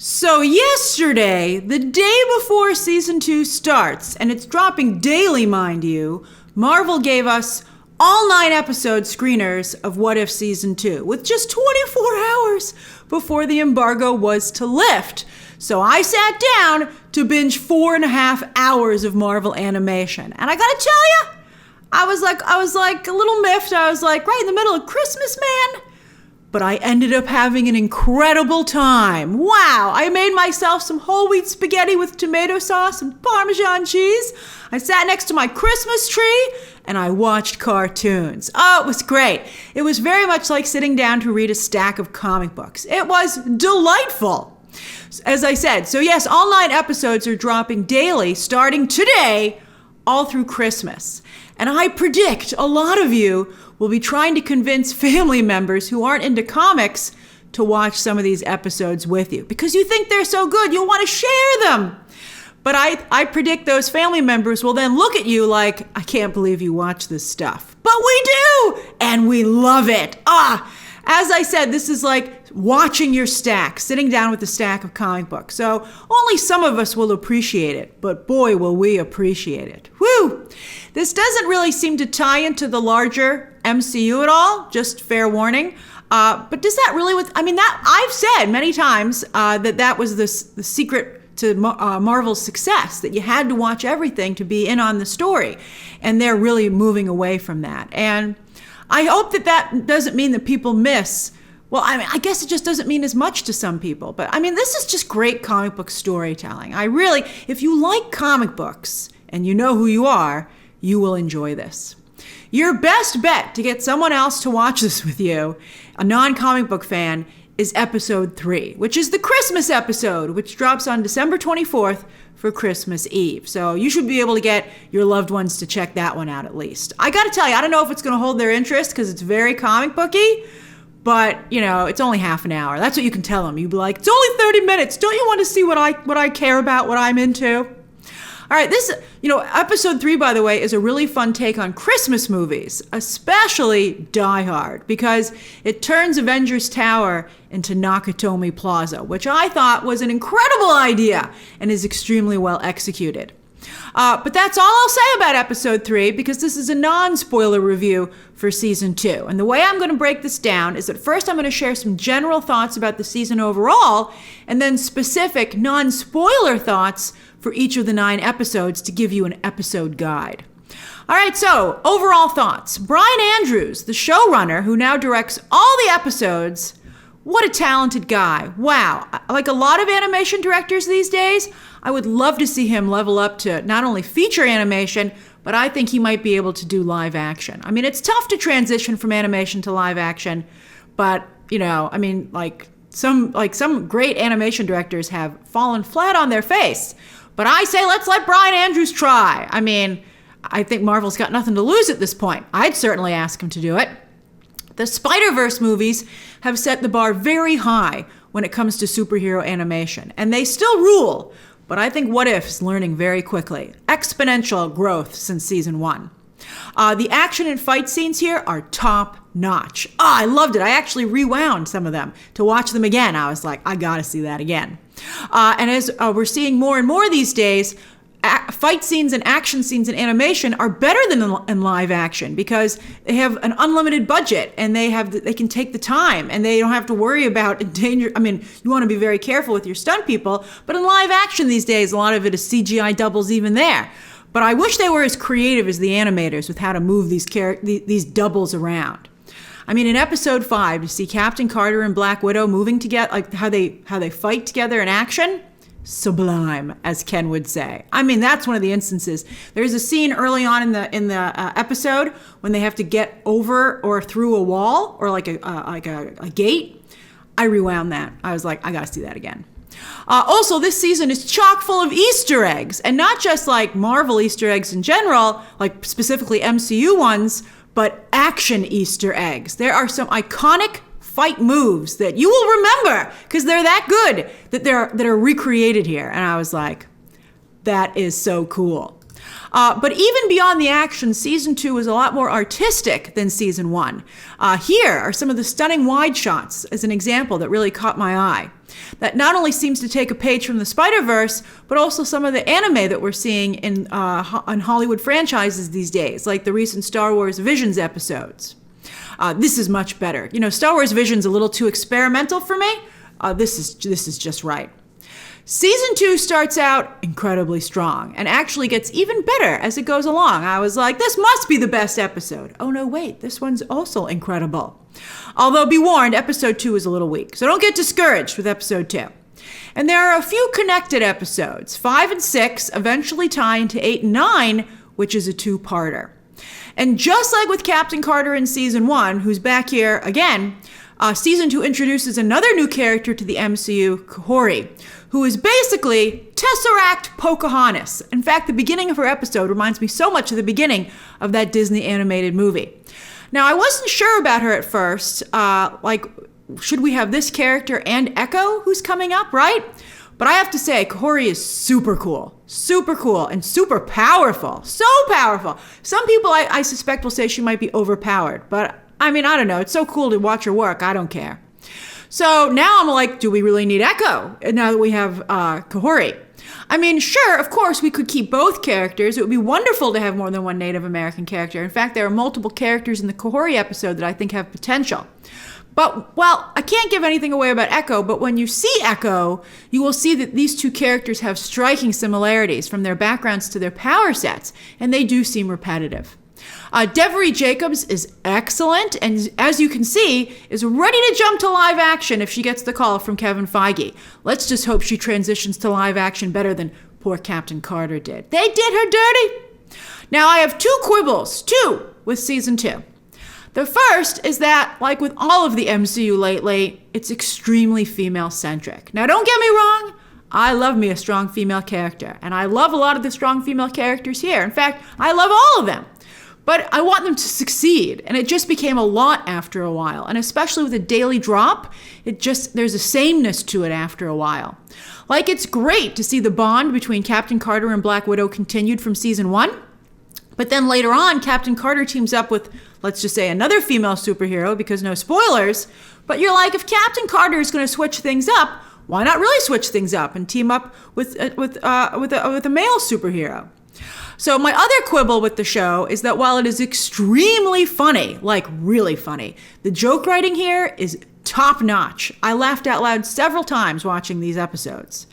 So yesterday, the day before season 2 starts, and it's dropping daily, mind you, Marvel gave us all 9 episode screeners of What If Season 2, with just 24 hours before the embargo was to lift. So I sat down to binge 4.5 hours of Marvel animation. And I gotta tell you, I was like a little miffed. I was like, right in the middle of Christmas, man. But I ended up having an incredible time. Wow, I made myself some whole wheat spaghetti with tomato sauce and Parmesan cheese. I sat next to my Christmas tree and I watched cartoons. Oh, it was great. It was very much like sitting down to read a stack of comic books. It was delightful. As I said, so yes, all 9 episodes are dropping daily starting today all through Christmas. And I predict a lot of you will be trying to convince family members who aren't into comics to watch some of these episodes with you because you think they're so good, you'll want to share them. But I predict those family members will then look at you like, I can't believe you watch this stuff. But we do, and we love it. As I said, this is like watching your stack, sitting down with a stack of comic books. So only some of us will appreciate it, but boy, will we appreciate it. Woo! This doesn't really seem to tie into the larger MCU at all, just fair warning. But does that really, that I've said many times that was the secret to Marvel's success, that you had to watch everything to be in on the story. And they're really moving away from that. And I hope that doesn't mean that people miss. Well, I guess it just doesn't mean as much to some people. But this is just great comic book storytelling. If you like comic books and you know who you are, you will enjoy this. Your best bet to get someone else to watch this with you, a non-comic book fan, is episode 3, which is the Christmas episode, which drops on December 24th for Christmas Eve. So you should be able to get your loved ones to check that one out at least. I gotta tell you, I don't know if it's gonna hold their interest because it's very comic booky, but it's only half an hour. That's what you can tell them. You'd be like, it's only 30 minutes. Don't you want to see what I care about, what I'm into? All right, this, episode 3, by the way, is a really fun take on Christmas movies, especially Die Hard, because it turns Avengers Tower into Nakatomi Plaza, which I thought was an incredible idea and is extremely well executed. But that's all I'll say about episode 3, because this is a non-spoiler review for season 2. And the way I'm going to break this down is that first I'm going to share some general thoughts about the season overall, and then specific non-spoiler thoughts for each of the 9 episodes to give you an episode guide. All right, so overall thoughts. Bryan Andrews, the showrunner who now directs all the episodes, what a talented guy. Wow. Like a lot of animation directors these days, I would love to see him level up to not only feature animation, but I think he might be able to do live action. It's tough to transition from animation to live action, but some great animation directors have fallen flat on their face. But I say, let's let Bryan Andrews try. I think Marvel's got nothing to lose at this point. I'd certainly ask him to do it. The Spider-Verse movies have set the bar very high when it comes to superhero animation, and they still rule. But I think What If is learning very quickly. Exponential growth since season 1. The action and fight scenes here are top notch. I loved it. I actually rewound some of them to watch them again. I was like, I gotta see that again. And as we're seeing more and more these days, fight scenes and action scenes in animation are better than in live action because they have an unlimited budget and they can take the time and they don't have to worry about danger. You want to be very careful with your stunt people, but in live action these days, a lot of it is CGI doubles even there. But I wish they were as creative as the animators with how to move these doubles around. In episode 5, to see Captain Carter and Black Widow moving together, like how they fight together in action, sublime, as Ken would say. That's one of the instances. There's a scene early on in the episode when they have to get over or through a wall or like a gate. I rewound that. I was like, I gotta see that again. Also, this season is chock full of Easter eggs, and not just like Marvel Easter eggs in general, like specifically MCU ones, but action Easter eggs. There are some iconic fight moves that you will remember because they're that good that are recreated here. And I was like, that is so cool. But even beyond the action, season 2 is a lot more artistic than season 1. Here are some of the stunning wide shots as an example that really caught my eye. That not only seems to take a page from the Spider-Verse, but also some of the anime that we're seeing in Hollywood franchises these days, like the recent Star Wars Visions episodes. This is much better. You know, Star Wars Visions a little too experimental for me. This is just right. Season 2 starts out incredibly strong and actually gets even better as it goes along. I was like, this must be the best episode. Oh no, wait, this one's also incredible. Although be warned, episode 2 is a little weak, so don't get discouraged with episode 2. And there are a few connected episodes. 5 and 6 eventually tie into 8 and 9, which is a two-parter. And just like with Captain Carter in season 1, who's back here again, season 2 introduces another new character to the MCU, Kahhori, who is basically Tesseract Pocahontas. In fact, the beginning of her episode reminds me so much of the beginning of that Disney animated movie. Now, I wasn't sure about her at first. Should we have this character and Echo who's coming up, right? But I have to say, Kahhori is super cool, and super powerful. So powerful. Some people, I suspect, will say she might be overpowered. But, I mean, I don't know. It's so cool to watch her work. I don't care. So now I'm like, do we really need Echo now that we have Kahhori? I mean, sure, of course, we could keep both characters. It would be wonderful to have more than one Native American character. In fact, there are multiple characters in the Kahhori episode that I think have potential. But, well, I can't give anything away about Echo, but when you see Echo, you will see that these two characters have striking similarities from their backgrounds to their power sets, and they do seem repetitive. Devery Jacobs is excellent, and as you can see, is ready to jump to live action if she gets the call from Kevin Feige. Let's just hope she transitions to live action better than poor Captain Carter did. They did her dirty! Now, I have two quibbles, with season 2. The first is that, like with all of the MCU lately, it's extremely female-centric. Now, don't get me wrong, I love me a strong female character, and I love a lot of the strong female characters here. In fact, I love all of them. But I want them to succeed, and it just became a lot after a while. And especially with a daily drop, there's a sameness to it after a while. Like, it's great to see the bond between Captain Carter and Black Widow continued from season 1. But then later on, Captain Carter teams up with, let's just say, another female superhero, because no spoilers. But you're like, if Captain Carter is going to switch things up, why not really switch things up and team up with a male superhero? So my other quibble with the show is that while it is extremely funny, like really funny, the joke writing here is top notch. I laughed out loud several times watching these episodes.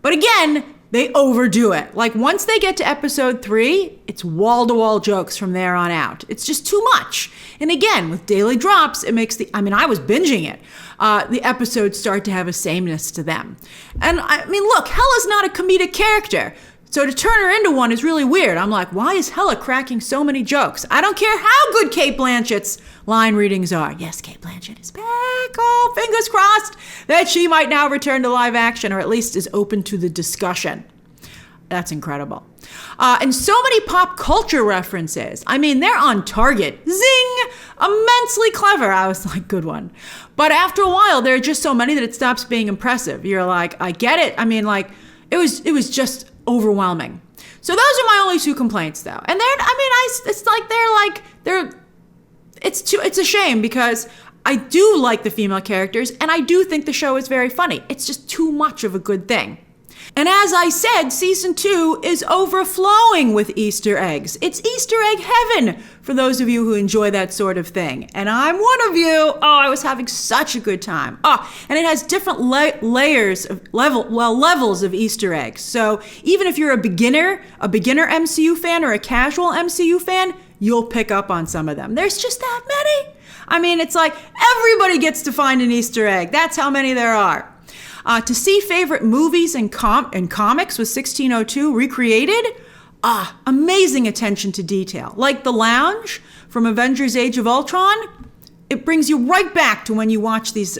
But again, they overdo it. Like once they get to episode 3, it's wall-to-wall jokes from there on out. It's just too much. And again, with daily drops, it makes I was binging it. The episodes start to have a sameness to them. And I mean, look, Hela's not a comedic character. So to turn her into one is really weird. I'm like, why is Hela cracking so many jokes? I don't care how good Cate Blanchett's line readings are. Yes, Cate Blanchett is back. Oh, fingers crossed that she might now return to live action, or at least is open to the discussion. That's incredible. And so many pop culture references. I mean, they're on target. Zing! Immensely clever. I was like, good one. But after a while, there are just so many that it stops being impressive. You're like, I get it. I mean, like, it was just overwhelming. So those are my only two complaints, though. And it's a shame because I do like the female characters and I do think the show is very funny. It's just too much of a good thing. And as I said, season 2 is overflowing with Easter eggs. It's Easter egg heaven for those of you who enjoy that sort of thing. And I'm one of you. Oh, I was having such a good time. Oh, and it has different levels of Easter eggs. So even if you're a beginner MCU fan or a casual MCU fan, you'll pick up on some of them. There's just that many. I mean, it's like everybody gets to find an Easter egg. That's how many there are. To see favorite movies and comics with 1602 recreated, amazing attention to detail. Like the lounge from Avengers Age of Ultron, it brings you right back to when you watch these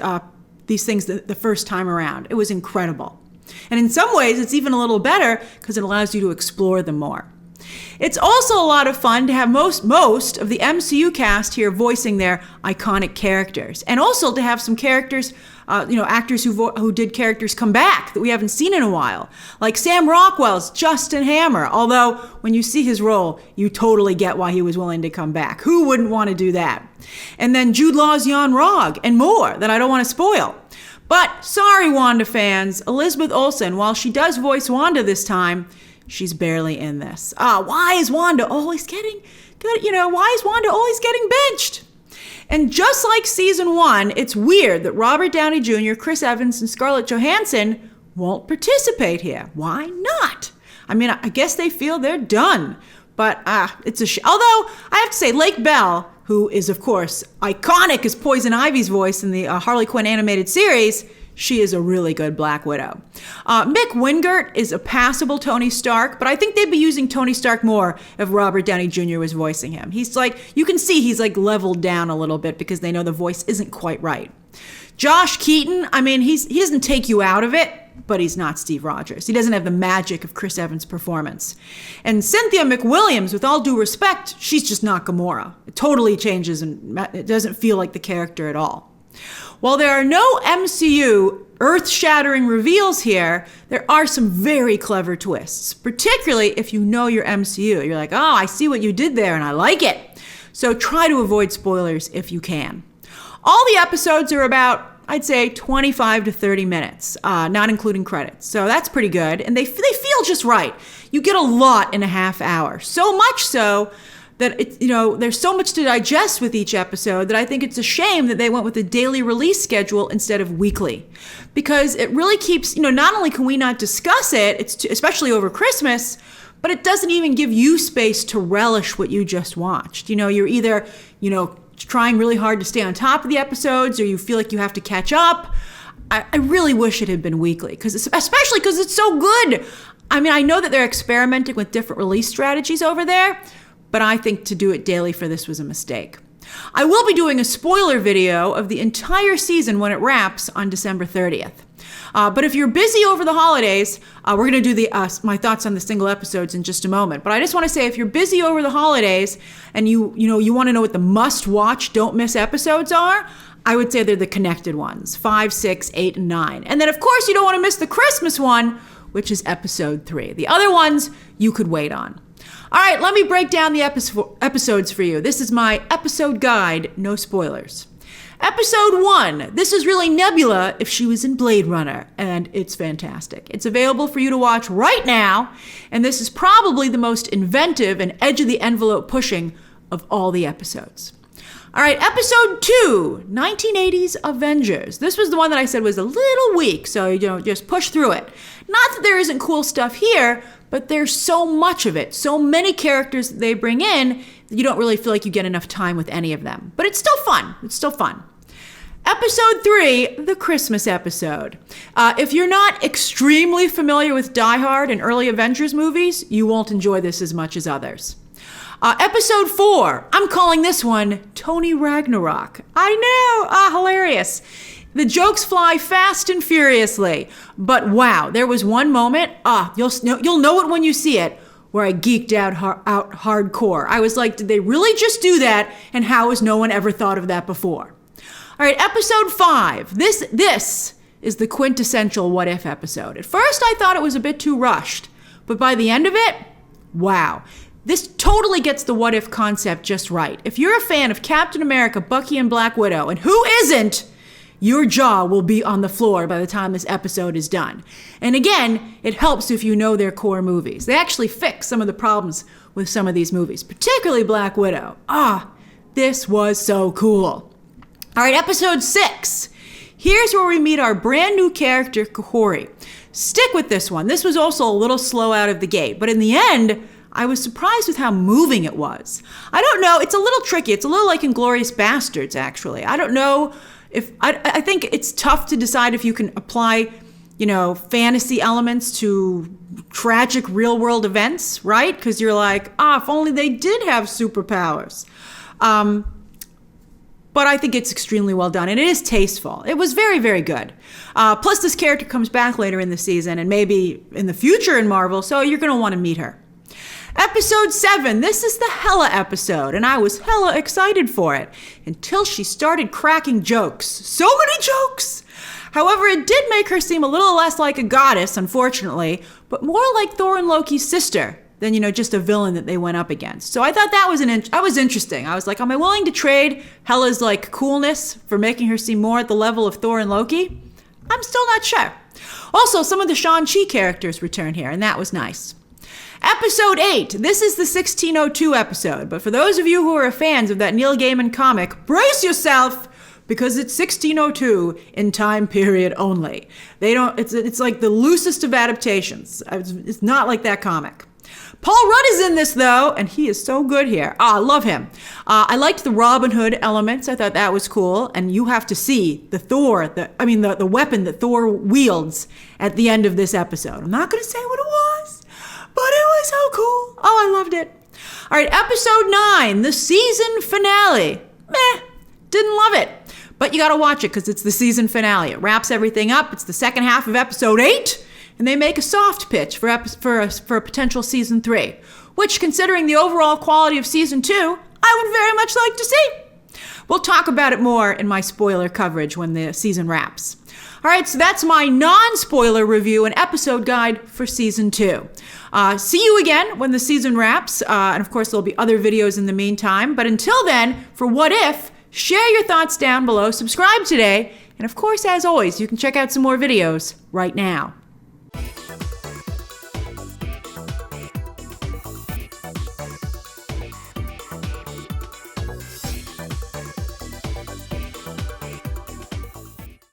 things the first time around. It was incredible. And in some ways, it's even a little better because it allows you to explore them more. It's also a lot of fun to have most of the MCU cast here voicing their iconic characters, and also to have some characters, actors who did characters come back that we haven't seen in a while, like Sam Rockwell's Justin Hammer. Although when you see his role, you totally get why he was willing to come back. Who wouldn't want to do that? And then Jude Law's Yon-Rogg and more that I don't want to spoil. But sorry, Wanda fans, Elizabeth Olsen, while she does voice Wanda this time, she's barely in this. Why is Wanda always getting benched? And just like season 1, it's weird that Robert Downey Jr., Chris Evans, and Scarlett Johansson won't participate here. Why not? I mean, I guess they feel they're done. But it's a shame. Although, I have to say, Lake Bell, who is, of course, iconic as Poison Ivy's voice in the Harley Quinn animated series, she is a really good Black Widow. Mick Wingert is a passable Tony Stark, but I think they'd be using Tony Stark more if Robert Downey Jr. was voicing him. He's like, you can see he's like leveled down a little bit because they know the voice isn't quite right. Josh Keaton, I mean, he doesn't take you out of it, but he's not Steve Rogers. He doesn't have the magic of Chris Evans' performance. And Cynthia McWilliams, with all due respect, she's just not Gamora. It totally changes and it doesn't feel like the character at all. While there are no MCU earth-shattering reveals here, there are some very clever twists, particularly if you know your MCU. You're like, oh, I see what you did there and I like it. So try to avoid spoilers if you can. All the episodes are about, I'd say, 25 to 30 minutes, not including credits. So that's pretty good. And they feel just right. You get a lot in a half hour. So much so that there's so much to digest with each episode that I think it's a shame that they went with a daily release schedule instead of weekly, because it really keeps, not only can we not discuss it, especially over Christmas, but it doesn't even give you space to relish what you just watched. You're either, trying really hard to stay on top of the episodes, or you feel like you have to catch up. I really wish it had been weekly, especially because it's so good. I mean, I know that they're experimenting with different release strategies over there, but I think to do it daily for this was a mistake. I will be doing a spoiler video of the entire season when it wraps on December 30th. But if you're busy over the holidays, we're going to do my thoughts on the single episodes in just a moment. But I just want to say, if you're busy over the holidays and you want to know what the must-watch, don't-miss episodes are, I would say they're the connected ones, 5, 6, 8, and 9. And then, of course, you don't want to miss the Christmas one, which is episode 3. The other ones you could wait on. All right, let me break down the episodes for you. This is my episode guide, no spoilers. Episode 1, this is really Nebula if she was in Blade Runner, and it's fantastic. It's available for you to watch right now, and this is probably the most inventive and edge-of-the-envelope pushing of all the episodes. All right, episode 2, 1980s Avengers. This was the one that I said was a little weak, so just push through it. Not that there isn't cool stuff here, but there's so much of it, so many characters that they bring in that you don't really feel like you get enough time with any of them. But it's still fun. It's still fun. Episode 3, the Christmas episode. If you're not extremely familiar with Die Hard and early Avengers movies, you won't enjoy this as much as others. Episode 4, I'm calling this one Tony Ragnarok. I know, hilarious. The jokes fly fast and furiously, but wow, there was one moment, you'll know it when you see it, where I geeked out hardcore. I was like, did they really just do that? And how has no one ever thought of that before? All right, episode 5. This is the quintessential What If episode. At first, I thought it was a bit too rushed, but by the end of it, wow. This totally gets the What If concept just right. If you're a fan of Captain America, Bucky, and Black Widow, and who isn't, your jaw will be on the floor by the time this episode is done. And again, it helps if you know their core movies. They actually fix some of the problems with some of these movies, particularly Black Widow. This was so cool. All right, episode 6. Here's where we meet our brand new character, Kahhori. Stick with this one. This was also a little slow out of the gate, but in the end, I was surprised with how moving it was. I don't know, it's a little tricky. It's a little like Inglourious Bastards, actually. I don't know if, I think it's tough to decide if you can apply, fantasy elements to tragic real world events, right? Because you're like, if only they did have superpowers. But I think it's extremely well done, and it is tasteful. It was very, very good. Plus, this character comes back later in the season, and maybe in the future in Marvel, so you're going to want to meet her. Episode 7, this is the Hella episode, and I was hella excited for it until she started cracking jokes. So many jokes! However, it did make her seem a little less like a goddess, unfortunately, but more like Thor and Loki's sister than, just a villain that they went up against. So I thought that was interesting. I was like, am I willing to trade Hela's coolness for making her seem more at the level of Thor and Loki? I'm still not sure. Also, some of the Shang-Chi characters return here, and that was nice. Episode 8, this is the 1602 episode, but for those of you who are fans of that Neil Gaiman comic, brace yourself, because it's 1602 in time period only. It's like the loosest of adaptations. It's not like that comic. Paul Rudd is in this though, and he is so good here. I love him. I liked the Robin Hood elements. I thought that was cool. And you have to see the weapon that Thor wields at the end of this episode. I'm not going to say what it was, but it was so cool. Oh, I loved it. All right, episode 9, the season finale. Didn't love it. But you got to watch it because it's the season finale. It wraps everything up. It's the second half of episode 8. And they make a soft pitch for a potential season 3, which, considering the overall quality of season 2, I would very much like to see. We'll talk about it more in my spoiler coverage when the season wraps. All right, so that's my non-spoiler review and episode guide for season 2. See you again when the season wraps. And of course, there'll be other videos in the meantime. But until then, for What If, share your thoughts down below, subscribe today, and of course, as always, you can check out some more videos right now.